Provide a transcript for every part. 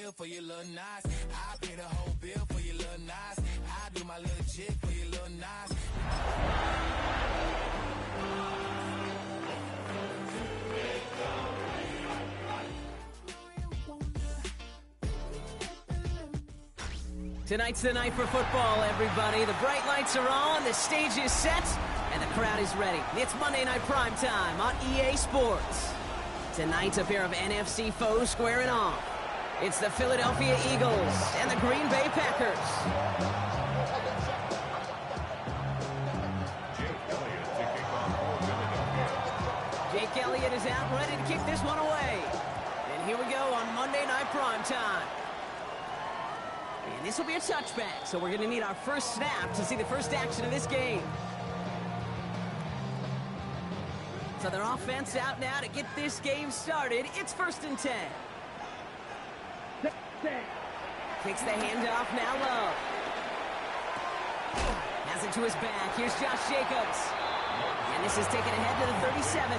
bill for your little nice. I pay the whole bill for your little nice. I do my little jig for your little nice. Tonight's the night for football, everybody. The bright lights are on, the stage is set, and the crowd is ready. It's Monday Night Prime Time on EA Sports. Tonight, a pair of NFC foes squaring off. It's the Philadelphia Eagles and the Green Bay Packers. Jake Elliott is out, ready to kick this one away. And here we go on Monday Night Prime Time. And this will be a touchback, so we're going to need our first snap to see the first action of this game. So their offense out now to get this game started. It's 1st and 10. Takes the handoff, now Love. Has it to his back. Here's Josh Jacobs. And this is taken ahead to the 37.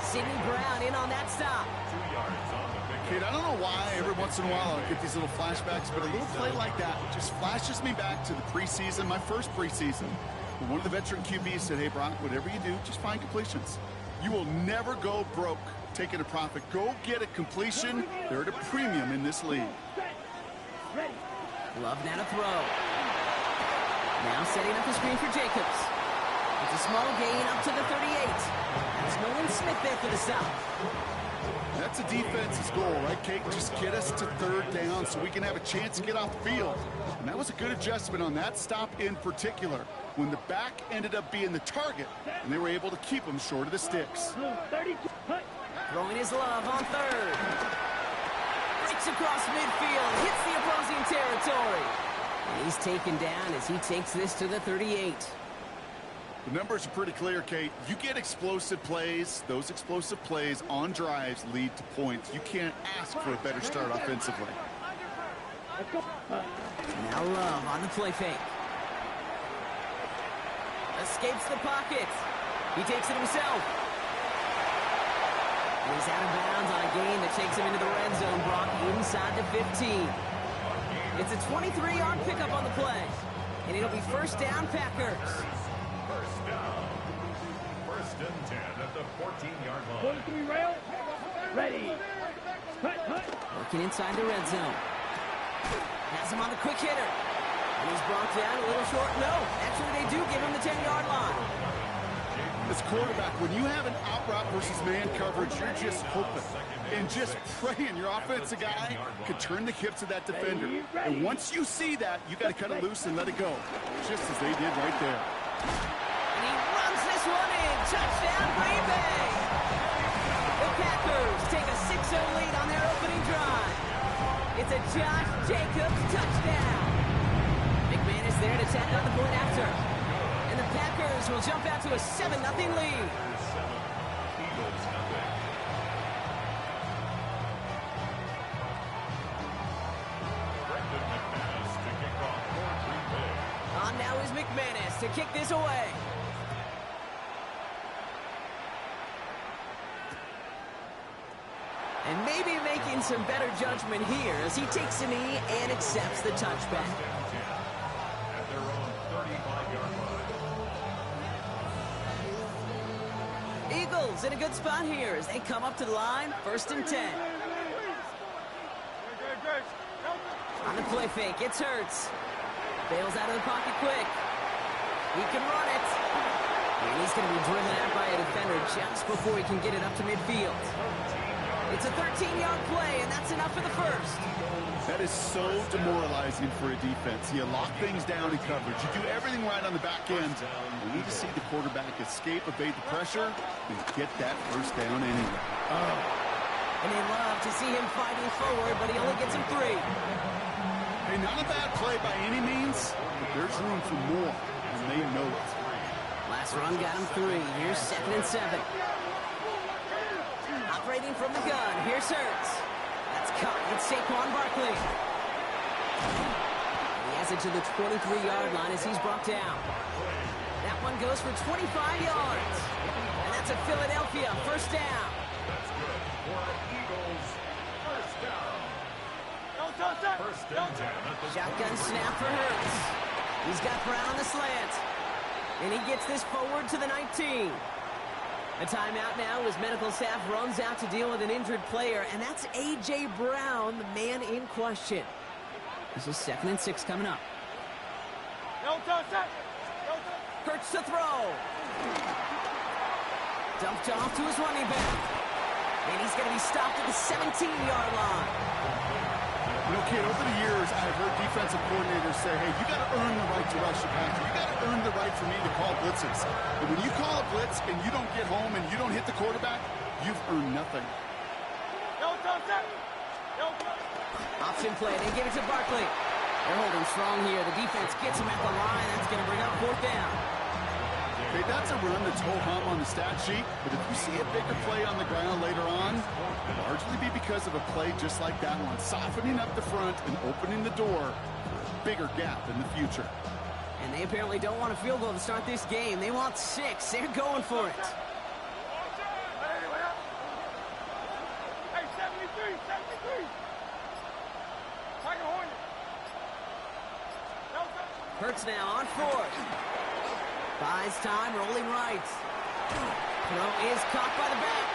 Sidney Brown in on that stop. 2 yards on the big Kid, I don't know why every once in a while I get these little flashbacks, but a little play like that just flashes me back to the preseason, my first preseason. When one of the veteran QBs said, hey, Brock, whatever you do, just find completions. You will never go broke taking a profit. Go get a completion. They're at a premium in this league. Love now to throw. Now setting up the screen for Jacobs. It's a small gain up to the 38. That's Nolan Smith there for the stop. That's a defense's goal, right, Kate? Just get us to 3rd down so we can have a chance to get off the field. And that was a good adjustment on that stop in particular, when the back ended up being the target, and they were able to keep him short of the sticks. Throwing his Love on 3rd. Breaks across midfield, hits the opposing territory. And he's taken down as he takes this to the 38. The numbers are pretty clear, Kate. You get explosive plays. Those explosive plays on drives lead to points. You can't ask for a better start offensively. Now Love on the play fake. Escapes the pocket. He takes it himself. He's out of bounds on a gain that takes him into the red zone. Brock inside the 15. It's a 23-yard pickup on the play. And it'll be 1st down Packers. First down. 1st and 10 at the 14-yard line. 43 rail. Ready. Working inside the red zone. Has him on the quick hitter. And he's brought down a little short. No, actually they do give him the 10-yard line. As quarterback, when you have an out route versus man coverage, you're just hoping and just praying your offensive guy could turn the hips of that defender. And once you see that, you got to cut it loose and let it go, just as they did right there. And he runs this one in. Touchdown, Green Bay. The Packers take a 6-0 lead on their opening drive. It's a Josh Jacobs touchdown. McManus there to tack on the point after. And the Packers will jump out to a 7-0 lead. Eagles nothing. Brendan McManus to kick off for Green Bay. On now is McManus to kick this away. And maybe making some better judgment here as he takes a knee and accepts the touchback. At their own 35-yard line. Eagles in a good spot here as they come up to the line, 1st and 10. On the play fake, it's Hurts. Bails out of the pocket quick. He can run it. And he's going to be driven out by a defender just before he can get it up to midfield. It's a 13-yard play, and that's enough for the 1st. That is so demoralizing for a defense. You lock things down in coverage. You do everything right on the back end. You need to see the quarterback escape, evade the pressure, and get that 1st down anyway. And they love to see him fighting forward, but he only gets him 3. Hey, not a bad play by any means, but there's room for more, and they know it. Last run got him 3. Here's 2nd and 7. Operating from the gun. Here's Hurts. That's caught. It's Saquon Barkley. He has it to the 23-yard line as he's brought down. That one goes for 25 yards. And that's a Philadelphia 1st down. That's good for Eagles. 1st down. First and 10 at the Shotgun snap for Hurts. He's got Brown on the slant. And he gets this forward to the 19. A timeout now as medical staff runs out to deal with an injured player, and that's A.J. Brown, the man in question. This is 2nd and 6 coming up. Hurts to throw. Dumped off to his running back. And he's going to be stopped at the 17-yard line. You know, kid, over the years, I've heard defensive coordinators say, hey, you got to earn the right to rush the passer. You got to earn the right for me to call blitzes. But when you call a blitz and you don't get home and you don't hit the quarterback, you've earned nothing. Option play. They give it to Barkley. They're holding strong here. The defense gets him at the line. That's going to bring up 4th down. Okay, that's a run that's ho-hum on the stat sheet, but if you see a bigger play on the ground later on, it'll largely be because of a play just like that one, softening up the front and opening the door for a bigger gap in the future. And they apparently don't want a field goal to start this game. They want 6. They're going for it. Hey, 73. Hurts now on 4th. Buys time, rolling right. Throw is caught by the back.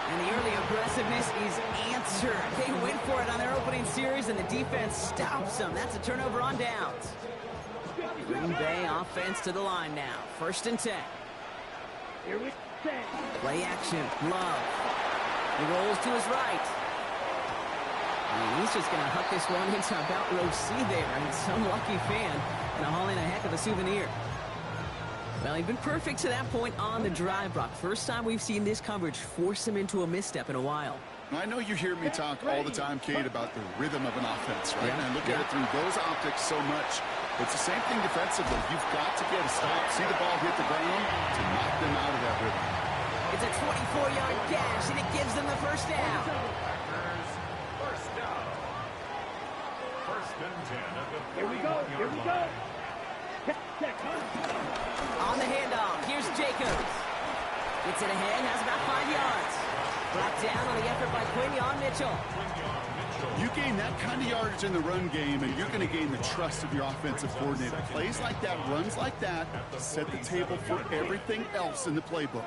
And the early aggressiveness is answered. They went for it on their opening series, and the defense stops them. That's a turnover on downs. Green Bay offense to the line now. 1st and 10. Here we go. Play action. Love. He rolls to his right. And he's just going to huck this one into about row C there. And some lucky fan and haul in a heck of a souvenir. Well, he's been perfect to that point on the drive, Brock. First time we've seen this coverage force him into a misstep in a while. I know you hear me talk all the time, Kate, about the rhythm of an offense, right? Yeah. And I look at it through those optics so much. It's the same thing defensively. You've got to get a stop, see the ball hit the ground to knock them out of that rhythm. It's a 24-yard gash, and it gives them the 1st down. Packers, 1st down. 1st and 10 at the 41-yard line. On the handoff, here's Jacobs. Gets it ahead, has about 5 yards. Brought down on the effort by Quinyon Mitchell. You gain that kind of yardage in the run game, and you're going to gain the trust of your offensive coordinator. Plays like that, runs like that, set the table for everything else in the playbook.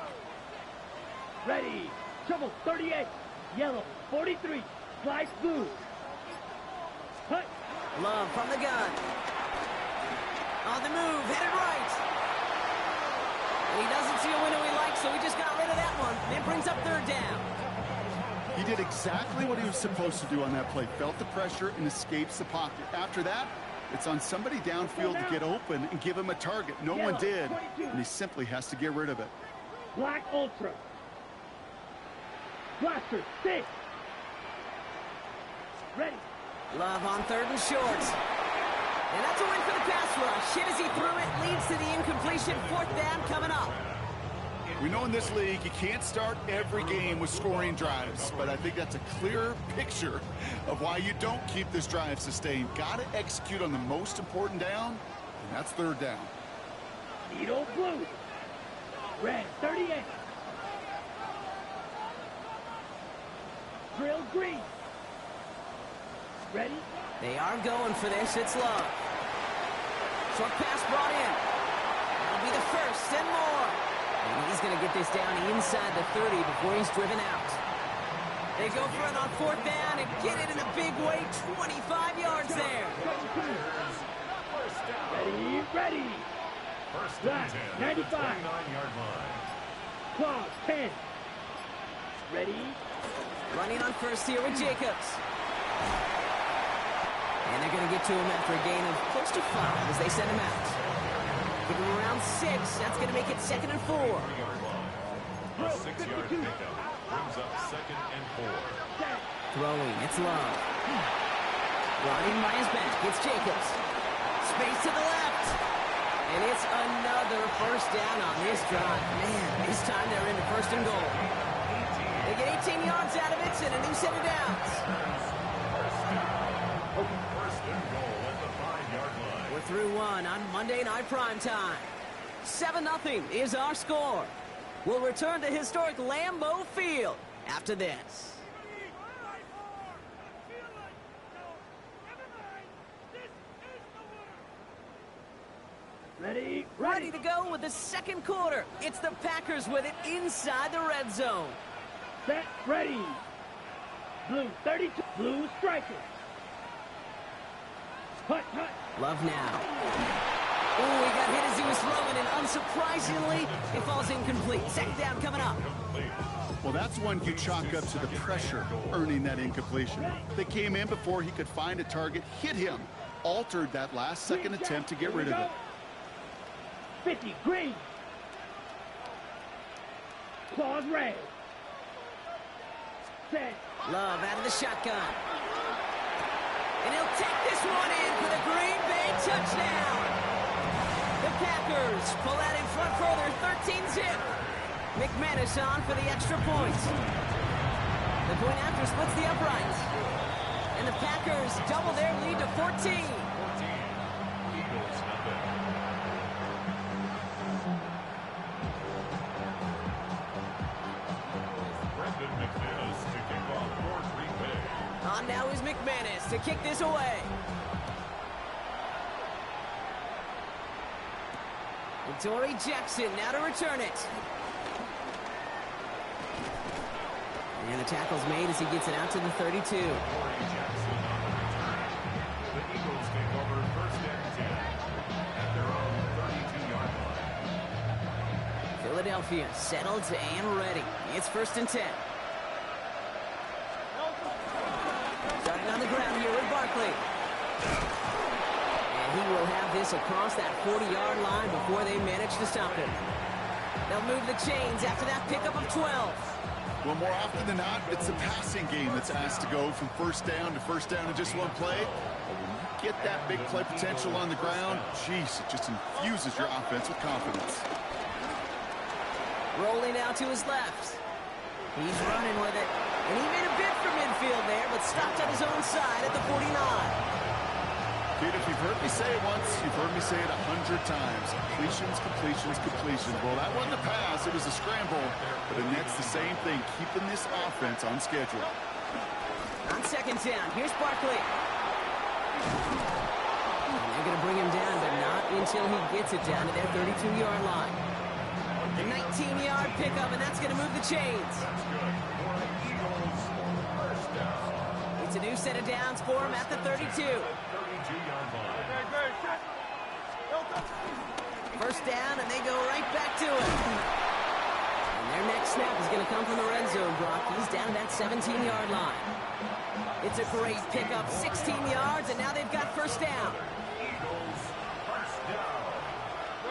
Ready. Trouble 38. Yellow 43. Slice blue. Cut. Love from the gun. On the move, headed right. And he doesn't see a window he likes, so he just got rid of that one. And it brings up 3rd down. He did exactly what he was supposed to do on that play. Felt the pressure and escapes the pocket. After that, it's on somebody downfield to get open and give him a target. No one did, and he simply has to get rid of it. Black Ultra. Blaster 6. Ready. Love on 3rd and short. And that's a win for the pass rush. Hit as he threw it, leads to the incompletion. 4th down coming up. We know in this league you can't start every game with scoring drives, but I think that's a clear picture of why you don't keep this drive sustained. Got to execute on the most important down, and that's 3rd down. Needle blue. Red 38. Drill green. Ready? They are going for this. It's Love. Short pass brought in. That'll be the 1st and more. And he's going to get this down inside the 30 before he's driven out. They go for it on 4th down and get it in a big way. 25 yards there. Ready. 1st and 10 at the 95. 29-yard line. Claw 10. Ready. Running on 1st here with Jacobs. And they're going to get to him after a gain of close to 5 as they send him out. Give him around 6. That's going to make it 2nd and 4. A 6-yard pickup brings up 2nd and 4. Throwing, it's Love. Running by his back, it's Jacobs. Space to the left. And it's another 1st down on this drive. Man, this time they're into 1st and goal. They get 18 yards out of it and a new set of downs. 1st and goal at the 5-yard line. We're through 1 on Monday Night Primetime. 7-0 is our score. We'll return to historic Lambeau Field after this. Ready? Ready to go with the second quarter. It's the Packers with it inside the red zone. Set, ready. Blue 32. Blue striker. Hut, hut. Love now. Oh, he got hit as he was throwing, and unsurprisingly, it falls incomplete. Second down coming up. Well, that's one you chalk up to the pressure earning that incompletion. They came in before he could find a target, hit him, altered that last second attempt to get rid of it. 50, green. Claws red. Set. Love out of the shotgun. And he'll take this one in for the Green Bay touchdown. The Packers pull out in front further, 13-zip. McManus on for the extra point. The point after splits the uprights. And the Packers double their lead to 14. Eagles nothing. Brendan McManus to kick off for Green Bay. On now is McManus to kick this away. And Torrey Jackson now to return it. And the tackle's made as he gets it out to the 32. Torrey Jackson on the return. The Eagles take over first and 10 at their own 32-yard line. Philadelphia settled and ready. It's first and 10. Starting on the ground here with Barkley. And he will have this across that 40-yard line before they manage to stop him. They'll move the chains after that pickup of 12. Well, more often than not, it's the passing game that's asked to go from first down in just one play. But when you get that big play potential on the ground, geez, it just infuses your offense with confidence. Rolling out to his left. He's running with it. And he made a bid for midfield there, but stopped on his own side at the 49. Dude, if you've heard me say it once, you've heard me say it 100 times. Completions, completions, completions. Well, that wasn't a pass. It was a scramble. But the Nets, the same thing, keeping this offense on schedule. On second down, here's Barkley. And they're going to bring him down, but not until he gets it down to their 32-yard line. The 19-yard pickup, and that's going to move the chains. That's good for the Eagles. First down. It's a new set of downs for him at the 32. 32-yard line. First down, and they go right back to it. And their next snap is going to come from the red zone, Brock. He's down at that 17-yard line. It's a great pickup, 16 yards, and now they've got first down. Eagles, first down.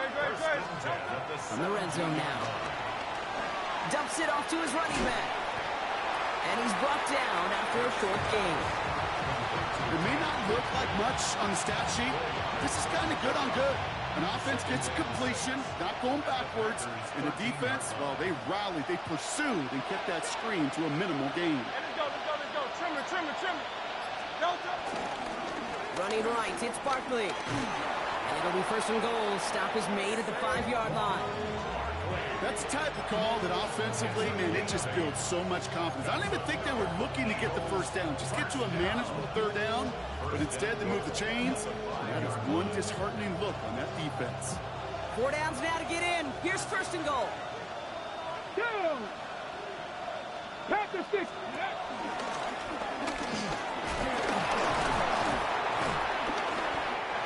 First and 10 at the From the red zone now. Dumps it off to his running back. And he's brought down after a short gain. It may not look like much on the stat sheet. This is kind of good on good. An offense gets a completion, not going backwards. And the defense, well, they rallied, they pursued, and kept that screen to a minimal gain. Let's go. Trim it. Running right, it's Barkley. And it'll be first and goal. Stop is made at the 5-yard line. That's the type of call that offensively, man, it just builds so much confidence. I don't even think they were looking to get the first down. Just get to a manageable third down. But instead, they move the chains. And that is one disheartening look on that defense. 4 downs now to get in. Here's first and goal. Down. Packer 6.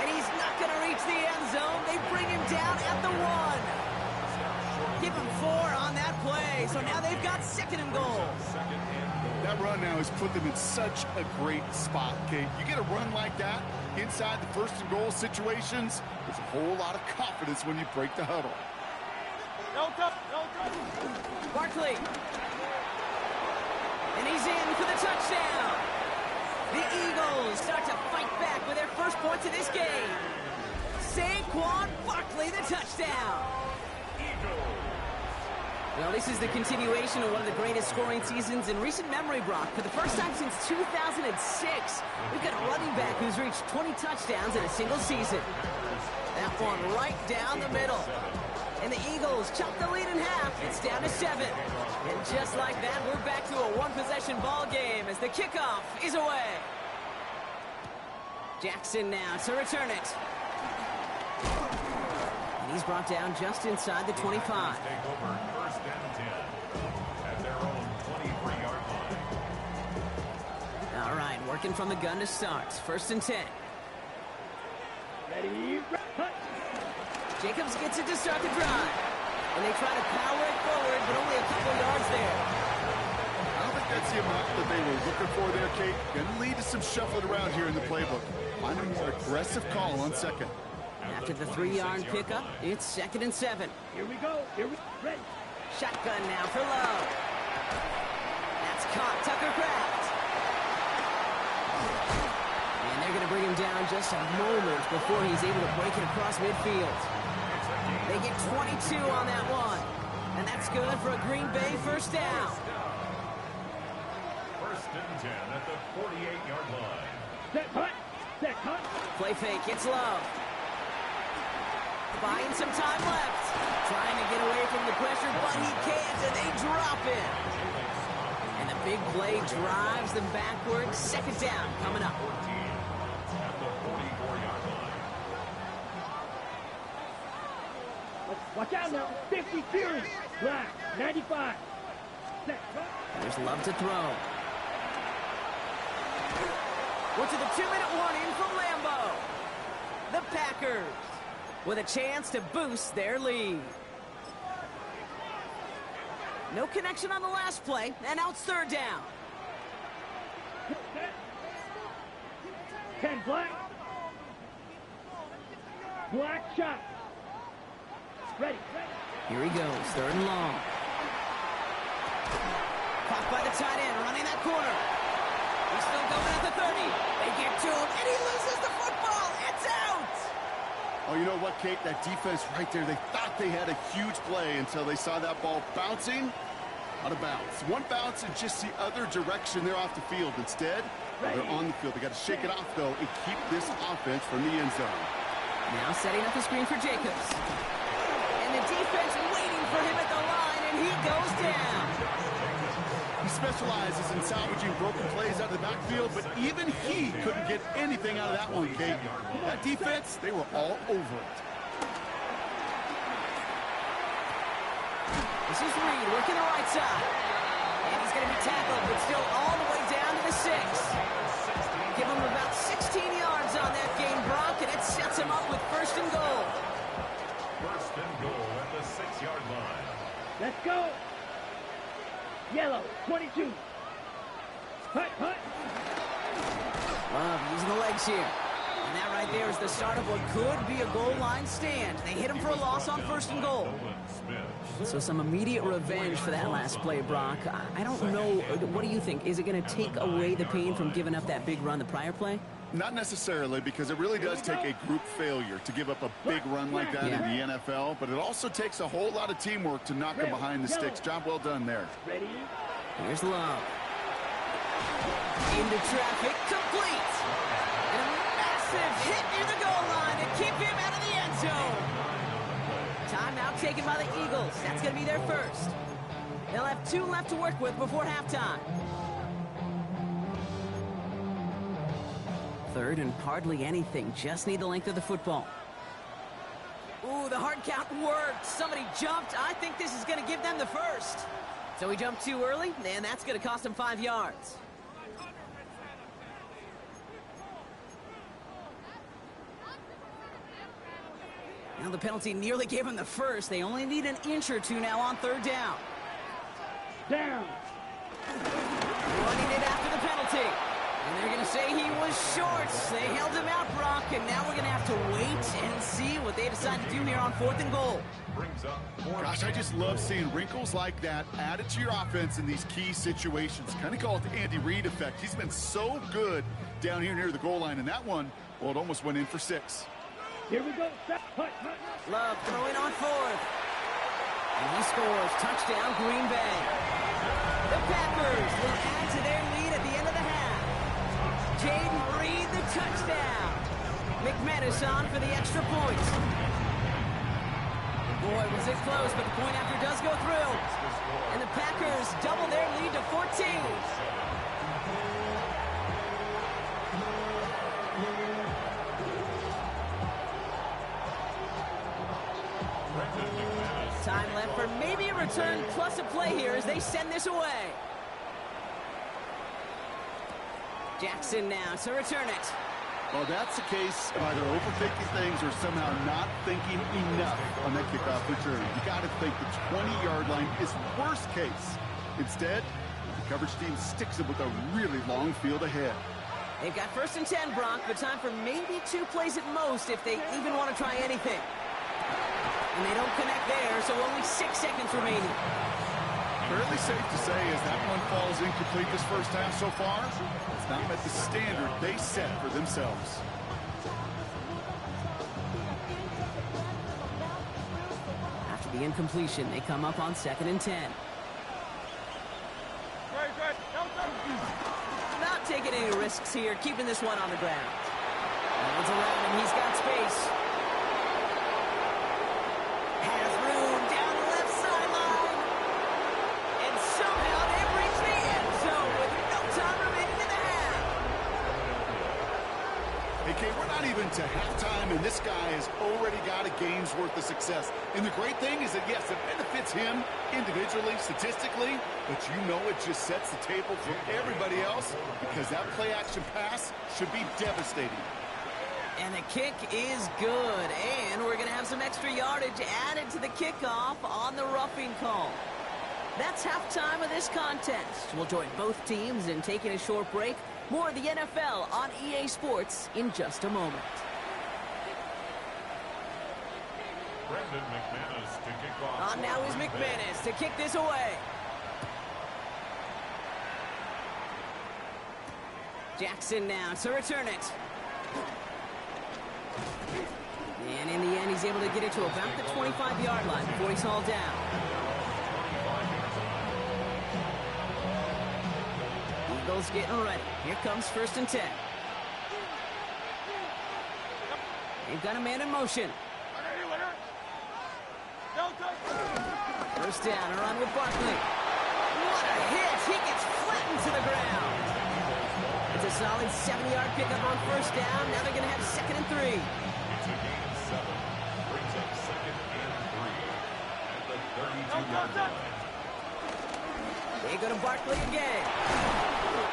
And he's not going to reach the end zone. They bring him down at the 1. Give him 4 on that play. So now they've got second and goal. That run now has put them in such a great spot, Kate. You get a run like that inside the first and goal situations, there's a whole lot of confidence when you break the huddle. No touch. Barkley. And he's in for the touchdown. The Eagles start to fight back with their first points of this game. Saquon Barkley, the touchdown. Well, this is the continuation of one of the greatest scoring seasons in recent memory, Brock. For the first time since 2006, we've got a running back who's reached 20 touchdowns in a single season. That one right down the middle. And the Eagles chop the lead in half. It's down to 7. And just like that, we're back to a one-possession ball game as the kickoff is away. Jackson now to return it. He's brought down just inside the 25. Take over first and 10 at their own 23-yard line. All right, working from the gun to start. First and 10. Ready, hut. Jacobs gets it to start the drive. And they try to power it forward, but only a couple yards there. I don't think that's the amount that they were looking for there, Kate. Going to lead to some shuffling around here in the playbook. Find a more aggressive call on second. After the 3-yard pickup, it's 2nd and 7. Here we go. Here we ready. Shotgun now for Love. That's caught. Tucker Kraft. And they're going to bring him down just a moment before he's able to break it across midfield. They get 22 on that one. And that's good for a Green Bay first down. First and 10 at the 48-yard line. Set hut. Set hut. Play fake. It's Love. Buying some time left. Trying to get away from the pressure, but he can't, and they drop it. And the big play drives them backwards. Second down coming up. At the 44-yard line. Watch out now. 50 Fury. Black. 95. Set hut. There's Love to throw. We're to the 2-minute warning from Lambeau. The Packers with a chance to boost their lead. No connection on the last play, and now it's third down. 10 black. Black shot. Ready. Here he goes, third and long. Caught by the tight end, running that corner. He's still going at the 30. They get to him, and he loses the football. It's out! Oh, you know what, Kate? That defense right there, they thought they had a huge play until they saw that ball bouncing out of bounds. One bounce and just the other direction, they're off the field. Instead, they're on the field. They got to shake it off, though, and keep this offense from the end zone. Now setting up the screen for Jacobs. And the defense waiting for him at the line, and he goes down. He specializes in salvaging broken plays out of the backfield, but even he couldn't get anything out of that one, Kate. That defense, they were all over it. This is Reed working the right side. And he's going to be tackled, but still all the way down to the 6. Give him about 16 yards on that game, Brock, and it sets him up with first and goal. First and goal at the 6-yard line. Let's go. Yellow. 22. Hut. Love using the legs here. And that right there is the start of what could be a goal line stand. They hit him for a loss on first and goal. So some immediate revenge for that last play, Brock. I don't know. What do you think? Is it going to take away the pain from giving up that big run the prior play? Not necessarily, because it really does take a group failure to give up a big run like that in the NFL, but it also takes a whole lot of teamwork to knock them behind the sticks. Job well done there. Ready. Here's Love. Into traffic, complete. And a massive hit near the goal line to keep him out of the end zone. Timeout taken by the Eagles. That's going to be their first. They'll have 2 left to work with before halftime. Third and hardly anything. Just need the length of the football. Ooh, the hard count worked. Somebody jumped. I think this is going to give them the first. So he jumped too early, and that's going to cost him 5 yards. Now the penalty nearly gave him the first. They only need an inch or two now on third down. Down. Running it after the penalty. And they're going to say he was short. They held him out, Brock, and now we're going to have to wait and see what they decide to do here on 4th and goal. Gosh, I just love seeing wrinkles like that added to your offense in these key situations. Kind of call it the Andy Reid effect. He's been so good down here near the goal line, and that one, well, it almost went in for 6. Here we go. Hut. Love throwing on 4th. And he scores. Touchdown, Green Bay. The Packers will add to their lead at the end of the half. Jaden Reed, the touchdown. McManus on for the extra point. Boy, was it close, but the point after does go through. And the Packers double their lead to 14. Time for maybe a return plus a play here as they send this away. Jackson now to return it. Well, that's the case of either overthinking things or somehow not thinking enough on that kickoff return. You got to think the 20-yard line is worst case. Instead, the coverage team sticks it with a really long field ahead. They've got 1st and 10, Bronk, but time for maybe 2 plays at most if they even want to try anything. And they don't connect there, so only 6 seconds remaining. Fairly safe to say as that one falls incomplete this first half so far, it's not met the standard they set for themselves. After the incompletion, they come up on 2nd and 10. Not taking any risks here, keeping this one on the ground. Runs around him, he's got space. Has room down the left sideline. And somehow they've reached the end zone with no time remaining in the half. Hey, Kate, we're not even to halftime, and this guy has already got a game's worth of success. And the great thing is that, yes, it benefits him individually, statistically, but you know it just sets the table for everybody else because that play-action pass should be devastating. And the kick is good. And we're going to have some extra yardage added to the kickoff on the roughing call. That's halftime of this contest. We'll join both teams in taking a short break. More of the NFL on EA Sports in just a moment. Brendan McManus to kick off. On now is McManus to kick this away. Jackson now to return it. And in the end, he's able to get it to about the 25-yard line before he's hauled down. Eagles getting ready. Here comes 1st and 10. They've got a man in motion. First down, a run with Barkley. What a hit! He gets flattened to the ground. It's a solid 7-yard pickup on 1st down. Now they're going to have 2nd and 3. It's a gain of 7. Brings up 2nd and 3 at the 32-yard line. They go to Barkley again.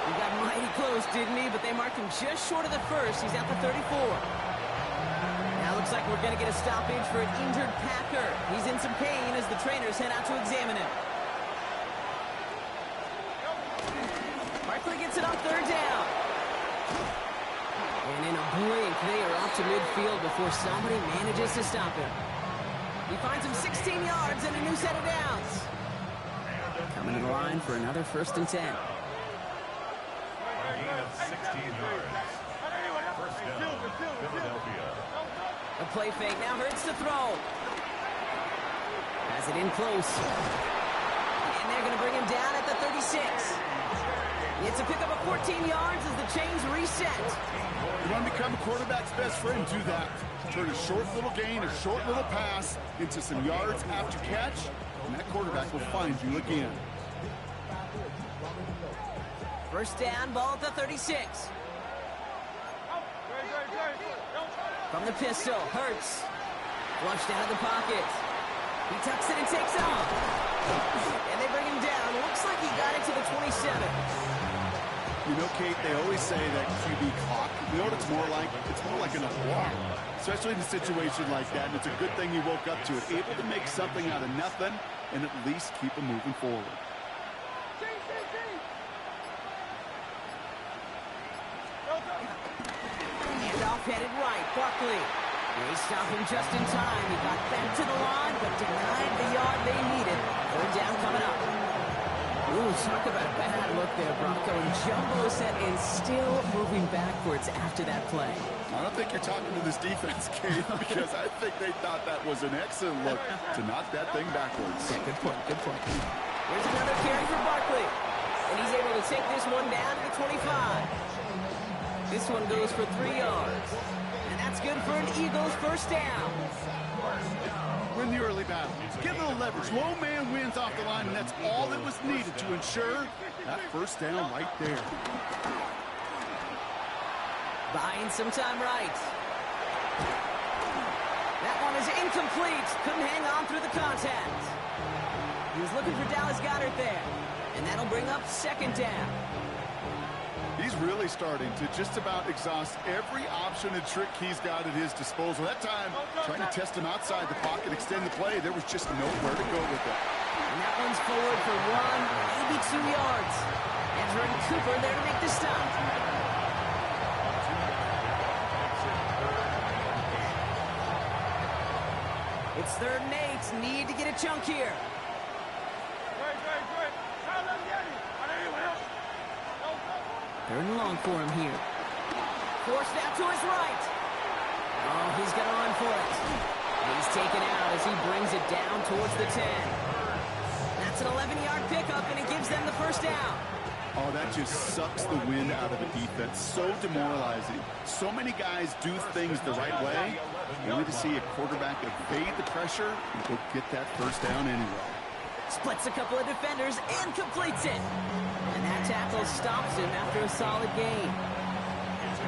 He got mighty close, didn't he? But they marked him just short of the 1st. He's at the 34. Now looks like we're going to get a stoppage for an injured Packer. He's in some pain as the trainers head out to examine him. Barkley gets it on 3rd down. And in a blink, they are off to midfield before somebody manages to stop him. He finds him 16 yards and a new set of downs. Coming to the line for another 1st and 10. A gain of 16 yards. First down, Philadelphia. A play fake now hurts to throw. Has it in close. And they're going to bring him down at the 36. It's a pickup of 14 yards as the chains reset. You want to become a quarterback's best friend, do that. Turn a short little gain, a short little pass into some yards after catch, and that quarterback will find you again. First down, ball at the 36. From the pistol, Hurts. Flushed out of the pocket. He tucks it and takes off. And they bring him down. Looks like he got it to the 27. You know, Kate, they always say that QB clock. You know what it's more like? It's more like an alarm, especially in a situation like that. And it's a good thing you woke up to it, able to make something out of nothing and at least keep them moving forward. Handoff headed right, Barkley. They stop him just in time. He got back to the line, but denied the yard they needed. 3rd down coming up. Ooh, talk about a bad look there, Bronco. And jumbo set and still moving backwards after that play. I don't think you're talking to this defense, Kate, because I think they thought that was an excellent look to knock that thing backwards. Yeah, good point, good point. Here's another carry for Barkley. And he's able to take this one down to the 25. This one goes for 3 yards. And that's good for an Eagles 1st down. Win the early battle. Get a little leverage. Low man wins off the line, and that's all that was needed to ensure that 1st down right there. Buying some time right. That one is incomplete. Couldn't hang on through the contact. He was looking for Dallas Goedert there. And that'll bring up second down. He's really starting to just about exhaust every option and trick he's got at his disposal. That time, trying to test him outside the pocket, extend the play, there was just nowhere to go with it. And that one's forward for 1, maybe 2 yards. Ezra and Cooper there to make the stop. It's 3rd and 8. Need to get a chunk here. Great. Tell them get it. I know you will. Third and long for him here. Forced out to his right. Oh, he's going to run for it. He's taken out as he brings it down towards the 10. That's an 11-yard pickup, and it gives them the first down. Oh, that just sucks the wind out of a defense. So demoralizing. So many guys do things the right way, only to see a quarterback evade the pressure and go get that first down anyway. Splits a couple of defenders and completes it. And that tackle stops him after a solid gain.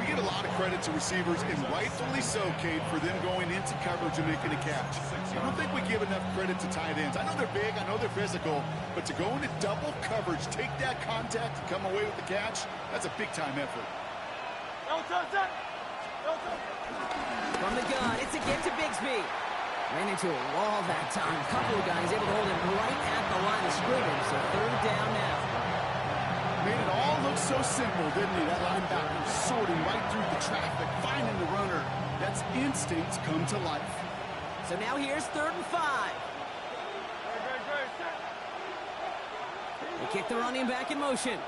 We give a lot of credit to receivers, and rightfully so, Kate, for them going into coverage and making a catch. I don't think we give enough credit to tight ends. I know they're big, I know they're physical, but to go into double coverage, take that contact, and come away with the catch, that's a big-time effort. From the gun, it's a get to Bigsby. Ran into a wall that time. A couple of guys able to hold him right at the line of scrimmage, so 3rd down now. Made it all look so simple, didn't he? That linebacker sorting right through the traffic, finding the runner. That's instincts come to life. So now here's 3rd and 5. They kick the running back in motion.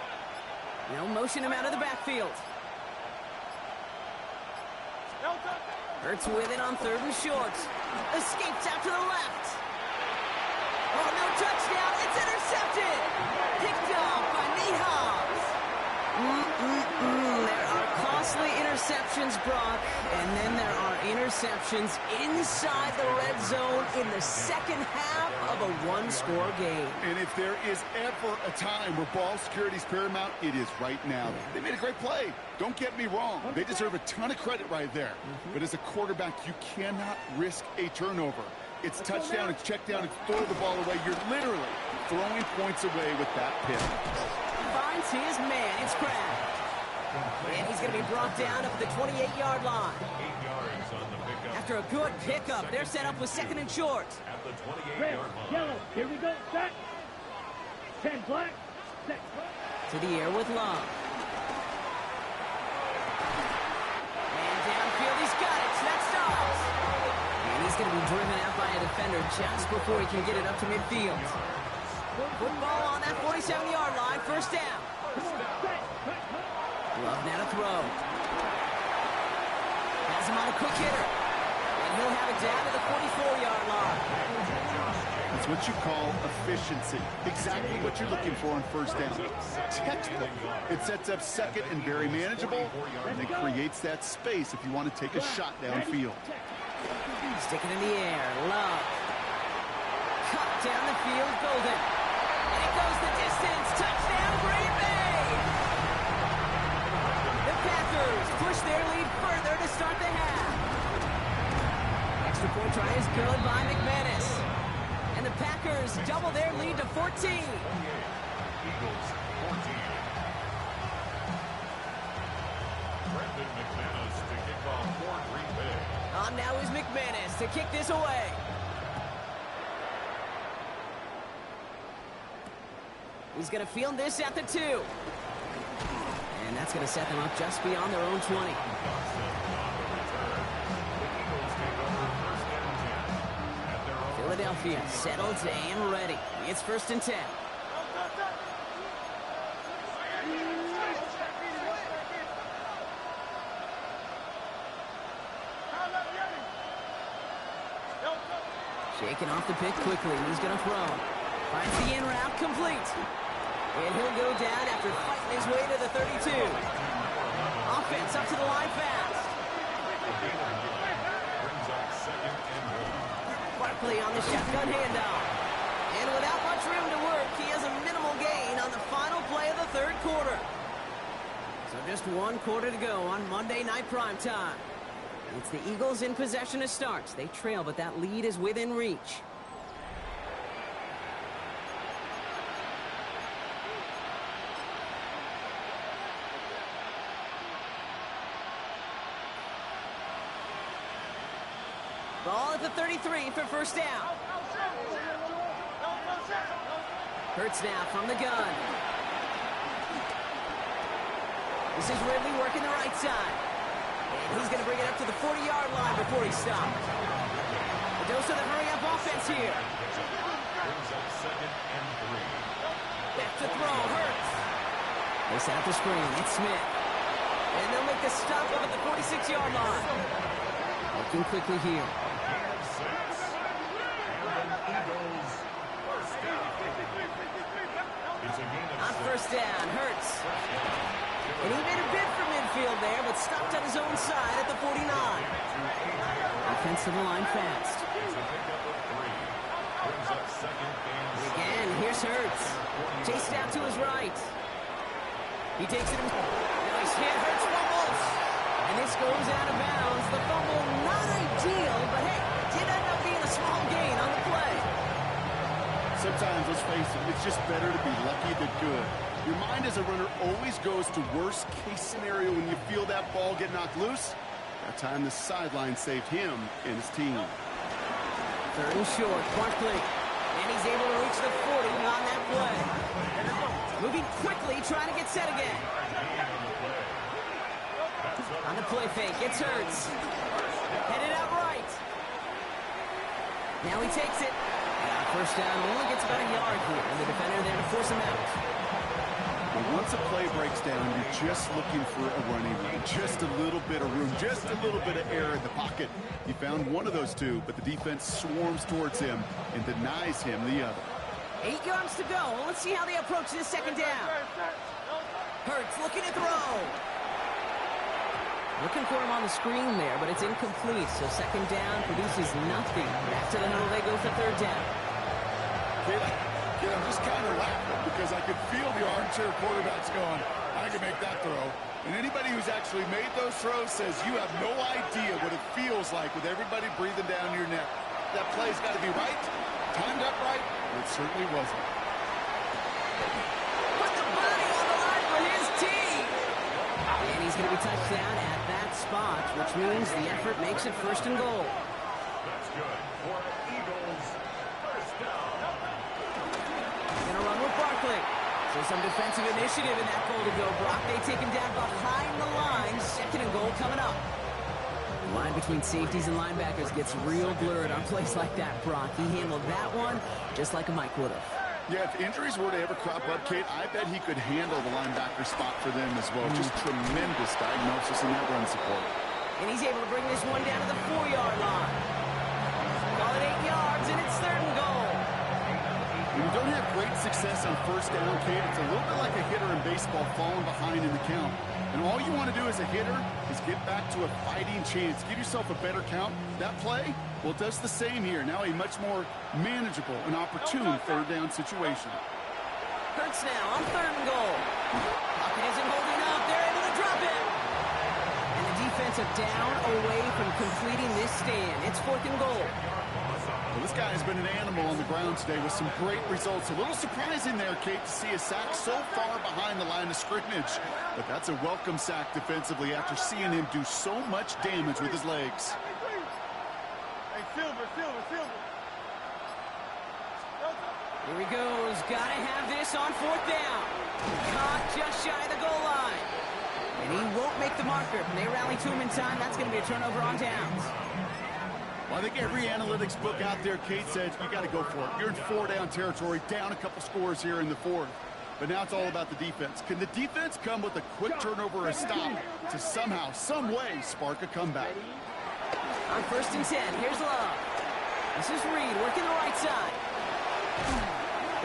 They'll motion him out of the backfield. Hurts with it on 3rd and short. Escapes out to the left. Oh, no touchdown. It's intercepted. Picked off by Nate Hobbs. There are costly interceptions, Brock, and then there are interceptions inside the red zone in the second half of a one-score game. And if there is ever a time where ball security is paramount, it is right now. They made a great play. Don't get me wrong. They deserve a ton of credit right there. But as a quarterback, you cannot risk a turnover. It's touchdown, it's check down, it's throw the ball away. You're literally throwing points away with that pick. Finds his man. It's Kraft. And he's going to be brought down up at the 28-yard line. 8 yards on the pickup. After a good pickup, they're set up with 2nd and short. At the 28-yard Red, line. yellow, here we go, set. 10 black, set. To the air with Love. And downfield, he's got it. That stops. And he's going to be driven out by a defender just before he can get it up to midfield. Football on that 47-yard line. First down. Love now to throw. Has him on a quick hitter. And he'll have it down to the 44-yard line. That's what you call efficiency. Exactly what you're looking for on first down. Textbook. It sets up second and very manageable, and it creates that space if you want to take a shot downfield. Stick it in the air. Love. Cut down the field. Golden. And it goes the distance. Touchdown, Green Bay! The Packers push their lead further to start the half. Extra point try is good by McManus. And the Packers double their lead to 14. Eagles 14. Brendan McManus to kick off for Green Bay. On now is McManus to kick this away. He's going to field this at the 2. And that's going to set them up just beyond their own 20. Philadelphia settled and ready. It's 1st and 10. Shaking off the pick quickly. He's going to throw. Finds the in route complete. And he'll go down after fighting his way to the 32. Offense up to the line fast. Barkley on the shotgun handoff. And without much room to work, he has a minimal gain on the final play of the 3rd quarter. So just 1 quarter to go on Monday Night Primetime. It's the Eagles in possession to start. They trail, but that lead is within reach. Ball at the 33 for first down. Hurts now from the gun. This is Ridley working the right side. And he's going to bring it up to the 40-yard line before he stops. A dose of the hurry-up offense here. Brings up 2nd and 3. Back to throw, Hurts. They set up the screen, it's Smith. And they'll make the stop up at the 46-yard line. Working quickly here. Gain of 6. And the Eagles first down. It's a gain of 6. On first down, Hurts. And he made a bid for midfield there, but stopped on his own side at the 49. Offensive line fast. It's a pickup of 3. Brings up 2nd and 6. Again, here's Hurts. Chased out to his right. He takes it. Now he's hit. Hurts fumbles. And this goes out of bounds. The fumble, not ideal, but hey, did end up being a small gain on the play. Sometimes, let's face it, it's just better to be lucky than good. Your mind as a runner always goes to worst case scenario when you feel that ball get knocked loose. That time the sideline saved him and his team. Third and short, Barkley. And he's able to reach the 40 on that play. Moving quickly, trying to get set again. On the play fake, it's Hurts. Headed out right. Now he takes it. And on first down, only gets about a yard here. And the defender there to force him out. But once a play breaks down, you're just looking for a running room. Just a little bit of room, just a little bit of air in the pocket. He found one of those two, but the defense swarms towards him and denies him the other. 8 yards to go. Let's see how they approach this second down. Hurts looking to throw. Looking for him on the screen there, but it's incomplete. So second down produces nothing. Back to the huddle they go for third down. I'm just kind of laughing because I could feel the armchair quarterbacks going, I can make that throw. And anybody who's actually made those throws says you have no idea what it feels like with everybody breathing down your neck. That play's got to be right, timed up right, and it certainly wasn't. Put the body on the line for his team. And he's going to be touched down at that spot, which means the effort makes it first and goal. That's good for Eagles first down. Gonna run with Barkley. So some defensive initiative in that goal to go. Brock, they take him down behind the line. Second and goal coming up. The line between safeties and linebackers gets real blurred on plays like that, Brock. He handled that one just like a Mike would have. Yeah, if injuries were to ever crop up, Kate, I bet he could handle the linebacker spot for them as well. Just tremendous diagnosis in that run support. And he's able to bring this one down to the 4-yard line. Call it 8 yards, and it's third and goal. When you don't have great success on first down, Kate, it's a little bit like a hitter in baseball falling behind in the count. And all you want to do as a hitter is get back to a fighting chance. Give yourself a better count. That play, well, it does the same here. Now a much more manageable and opportune third down situation. Hurts now on third and goal. Pocket isn't holding up. They're able to drop it. And the defensive down away from completing this stand. It's fourth and goal. Well, this guy has been an animal on the ground today with some great results. A little surprising there, Kate, to see a sack so far behind the line of scrimmage. But that's a welcome sack defensively after seeing him do so much damage with his legs. Hey, Silver. Here he goes. Gotta have this on fourth down. Caught just shy of the goal line. And he won't make the marker. If they rally to him in time, that's going to be a turnover on downs. Well, I think every analytics book out there, Kate, says you got to go for it. You're in 4-down territory, down a couple scores here in the fourth. But now it's all about the defense. Can the defense come with a quick turnover or a stop to somehow, some way, spark a comeback? On first and 10, here's Love. This is Reed working the right side.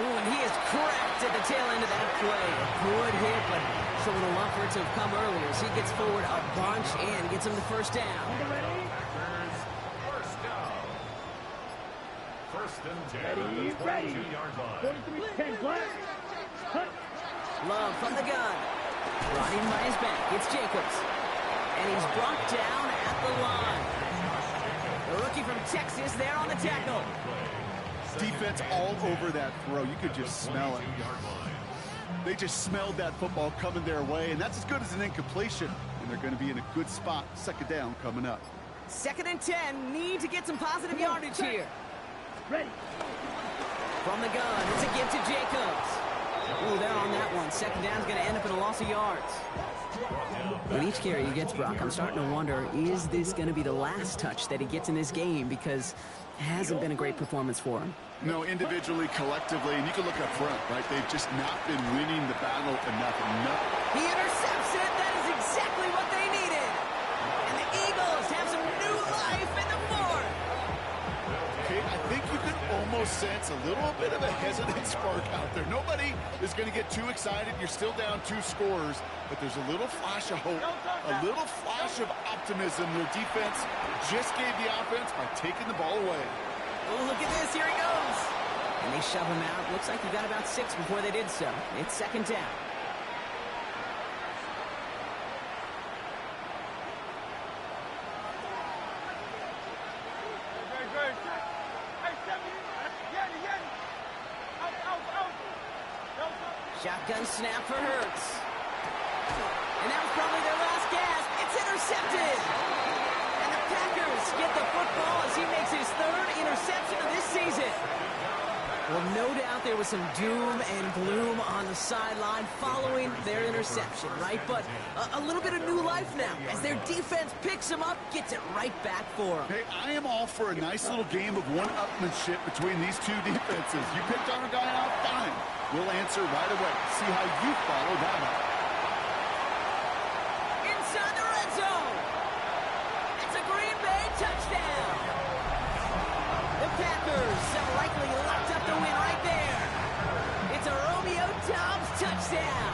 Ooh, and he is cracked at the tail end of that play. A good hit, but showing a love for it to have come earlier. So he gets forward a bunch and gets him the first down. First and 10 on the 22-yard line. 43-10, black. Cut. Love from the gun. Brought in by his back. It's Jacobs. And he's brought down at the line. The rookie from Texas there on the tackle. Defense all over that throw. You could just smell it. They just smelled that football coming their way, and that's as good as an incompletion. And they're going to be in a good spot. Second down coming up. 2nd and 10. Need to get some positive yardage here. Ready. From the gun, it's a give to Jacobs. Ooh, they're on that one. 2nd down's going to end up in a loss of yards. With each carry he gets, Brock, I'm starting to wonder, is this going to be the last touch that he gets in this game? Because it hasn't been a great performance for him. No, individually, collectively, and you can look up front, right? They've just not been winning the battle enough. He intercepts it. That is exactly what they needed. And the Eagles have some new life in the fourth. Okay, I think you can almost sense a little bit of a hesitant spark out there. Nobody is going to get too excited. You're still down 2 scores, but there's a little flash of hope, a little flash of optimism. Their defense just gave the offense by taking the ball away. Oh, look at this. Here he goes. And they shove him out. Looks like he got about 6 before they did so. It's 2nd down. Shotgun snap for Hurts. And that was probably their last gasp. It's intercepted. And the Packers get the football as he makes his 3rd interception of this season. Well, no doubt there was some doom and gloom on the sideline following their interception, right? But a little bit of new life now as their defense picks him up, gets it right back for him. Hey, I am all for a nice little game of one-upmanship between these two defenses. You picked on a guy out, fine. We'll answer right away. See how you follow that up. Inside the red zone. It's a Green Bay touchdown. The Packers have likely locked up the win right there. It's a Romeo Doubs touchdown.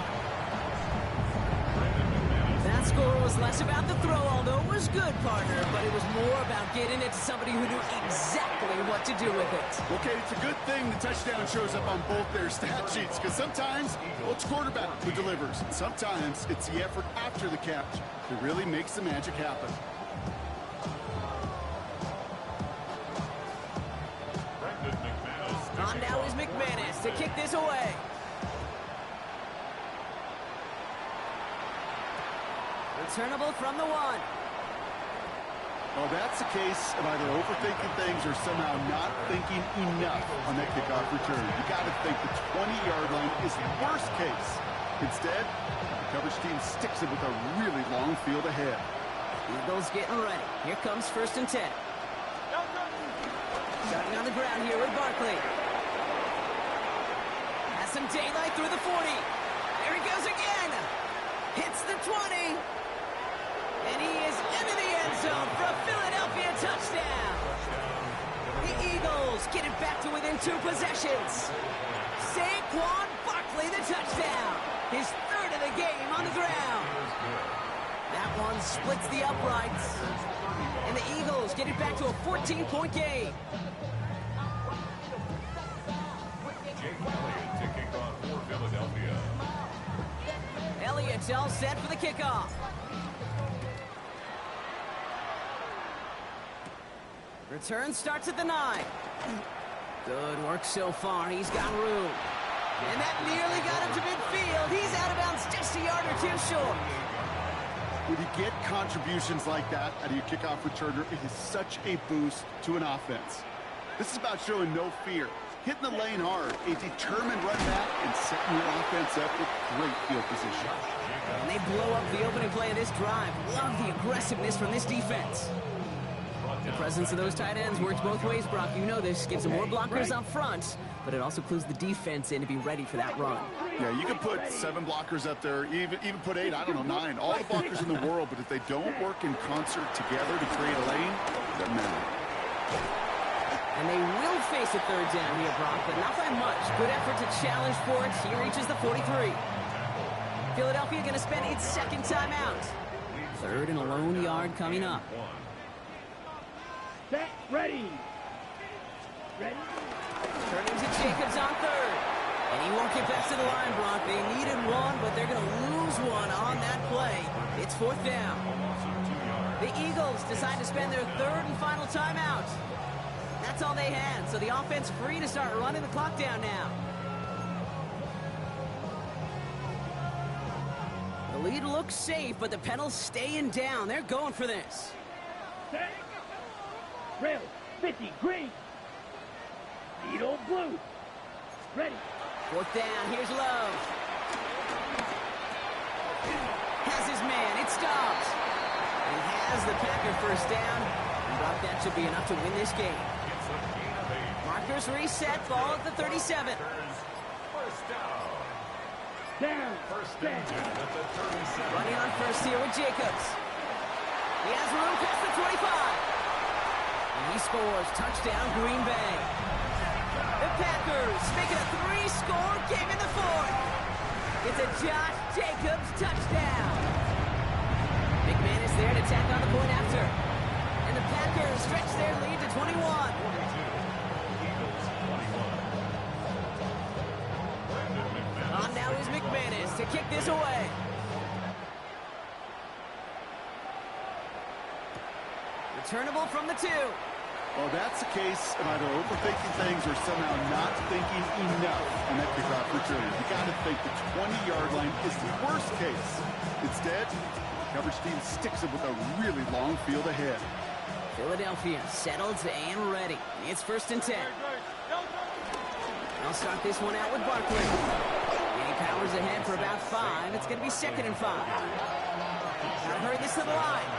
That score was less about the throw, although it was good, partner, but it was more about getting it to somebody who knew exactly what to do with it. Okay, it's a good thing the touchdown shows up on both their stat sheets, because sometimes, well, it's quarterback who delivers. And sometimes it's the effort after the catch that really makes the magic happen. On now is McManus to kick this away. Returnable from the 1. Well, that's the case of either overthinking things or somehow not thinking enough on that kickoff return. You got to think the 20-yard line is worst case. Instead, the coverage team sticks it with a really long field ahead. Eagles getting ready. Here comes 1st and 10. Starting on the ground here with Barkley. Has some daylight through the 40. There he goes again. Hits the 20. And he is into the end zone for a Philadelphia touchdown. The Eagles get it back to within 2 possessions. Saquon Barkley the touchdown. His 3rd of the game on the ground. That one splits the uprights. And the Eagles get it back to a 14-point game. Elliott's all set for the kickoff. Return starts at the 9. Good work so far. He's got room. And that nearly got him to midfield. He's out of bounds just a yard or 2 short. When you get contributions like that out of your kickoff returner, it is such a boost to an offense. This is about showing no fear, hitting the lane hard, a determined run back, and setting your offense up with great field position. And they blow up the opening play of this drive. Love the aggressiveness from this defense. The presence of those tight ends works both ways, Brock. You know this. Gives them more blockers up front, but it also clues the defense in to be ready for that run. Yeah, you can put 7 blockers up there, even put 8, I don't know, 9. All the blockers in the world, but if they don't work in concert together to create a lane, it doesn't matter. And they will face a 3rd down here, Brock, but not by much. Good effort to challenge for it. He reaches the 43. Philadelphia going to spend its 2nd timeout. 3rd and a lone yard coming up. Set, ready. Ready. Turning to Jacobs on 3rd. And he won't get back to the line, Brock. They needed 1, but they're going to lose 1 on that play. It's 4th down. The Eagles decide to spend their third and final timeout. That's all they had, so the offense free to start running the clock down now. The lead looks safe, but the Pedals staying down. They're going for this. Set. Rail. 50. Green. Needle blue. Ready. Fourth down. Here's Love. Has his man. It stops. He has the Packer first down. And Brock, that should be enough to win this game. It's a gain of 8. Markers reset. Ball at the 37. First down. Down. First and 10 at the 37. Running on first here with Jacobs. He has room past the 25. And he scores. Touchdown, Green Bay. The Packers make it a 3-score game in the fourth. It's a Josh Jacobs touchdown. McMahon is there to tack on the point after. And the Packers stretch their lead to 21. 42. Eagles 21. On now is McManus to kick this away. Returnable from the 2. Well, that's the case of either overthinking things or somehow not thinking enough on that kickoff return. You got to think the 20-yard line is the worst case. Instead, the coverage team sticks it with a really long field ahead. Philadelphia settled and ready. It's first and 10. I'll start this one out with Barkley. And he powers ahead for about 5. It's going to be second and 5. Gotta hurry this to the line.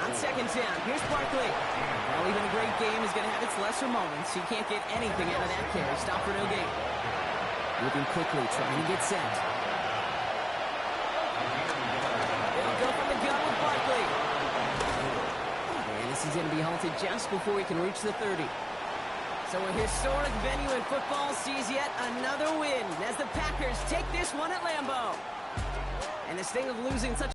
On second down, here's Barkley. Well, even a great game is going to have its lesser moments. He can't get anything out of that carry. Stop for no gain. Moving quickly, trying to get set. They'll go from the gun with Barkley. And this is going to be halted just before he can reach the 30. So a historic venue in football sees yet another win as the Packers take this one at Lambeau. And the sting of losing such